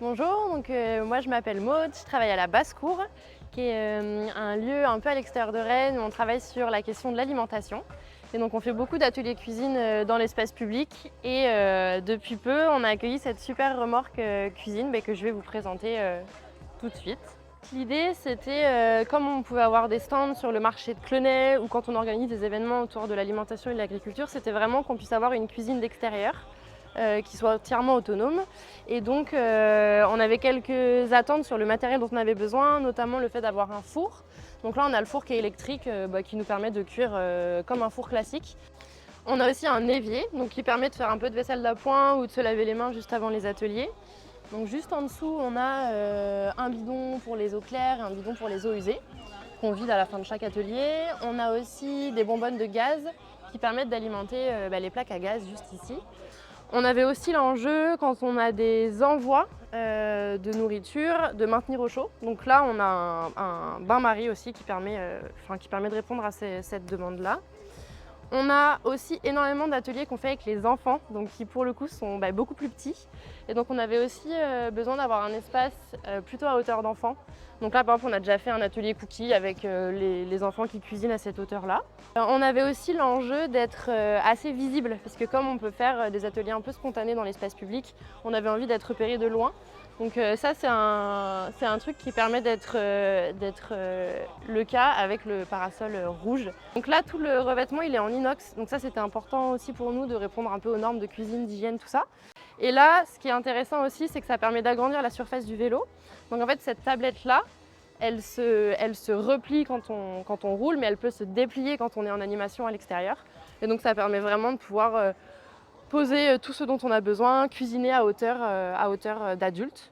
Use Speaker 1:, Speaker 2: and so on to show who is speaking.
Speaker 1: Bonjour, moi je m'appelle Maud, je travaille à la Basse-Cour, qui est un lieu un peu à l'extérieur de Rennes où on travaille sur la question de l'alimentation. Et donc on fait beaucoup d'ateliers cuisine dans l'espace public et depuis peu on a accueilli cette super remorque cuisine que je vais vous présenter tout de suite. L'idée c'était, comme on pouvait avoir des stands sur le marché de Clenay ou quand on organise des événements autour de l'alimentation et de l'agriculture, c'était vraiment qu'on puisse avoir une cuisine d'extérieur qui soit entièrement autonome. Et donc on avait quelques attentes sur le matériel dont on avait besoin, notamment le fait d'avoir un four. Donc là on a le four qui est électrique qui nous permet de cuire comme un four classique. On a aussi un évier donc, qui permet de faire un peu de vaisselle d'appoint ou de se laver les mains juste avant les ateliers. Donc juste en dessous on a un bidon pour les eaux claires et un bidon pour les eaux usées qu'on vide à la fin de chaque atelier. On a aussi des bonbonnes de gaz qui permettent d'alimenter les plaques à gaz juste ici. On avait aussi l'enjeu, quand on a des envois de nourriture, de maintenir au chaud. Donc là, on a un bain-marie aussi qui permet de répondre à cette demande-là. On a aussi énormément d'ateliers qu'on fait avec les enfants, donc qui pour le coup sont beaucoup plus petits. Et donc on avait aussi besoin d'avoir un espace plutôt à hauteur d'enfant. Donc là par exemple on a déjà fait un atelier cookie avec les enfants qui cuisinent à cette hauteur-là. On avait aussi l'enjeu d'être assez visible, parce que comme on peut faire des ateliers un peu spontanés dans l'espace public, on avait envie d'être repéré de loin. Donc ça c'est un truc qui permet d'être le cas avec le parasol rouge. Donc là tout le revêtement il est en inox, donc ça c'était important aussi pour nous de répondre un peu aux normes de cuisine, d'hygiène, tout ça. Et là ce qui est intéressant aussi c'est que ça permet d'agrandir la surface du vélo. Donc en fait cette tablette là, elle se replie quand on roule, mais elle peut se déplier quand on est en animation à l'extérieur. Et donc ça permet vraiment de pouvoir poser tout ce dont on a besoin, cuisiner à hauteur d'adulte.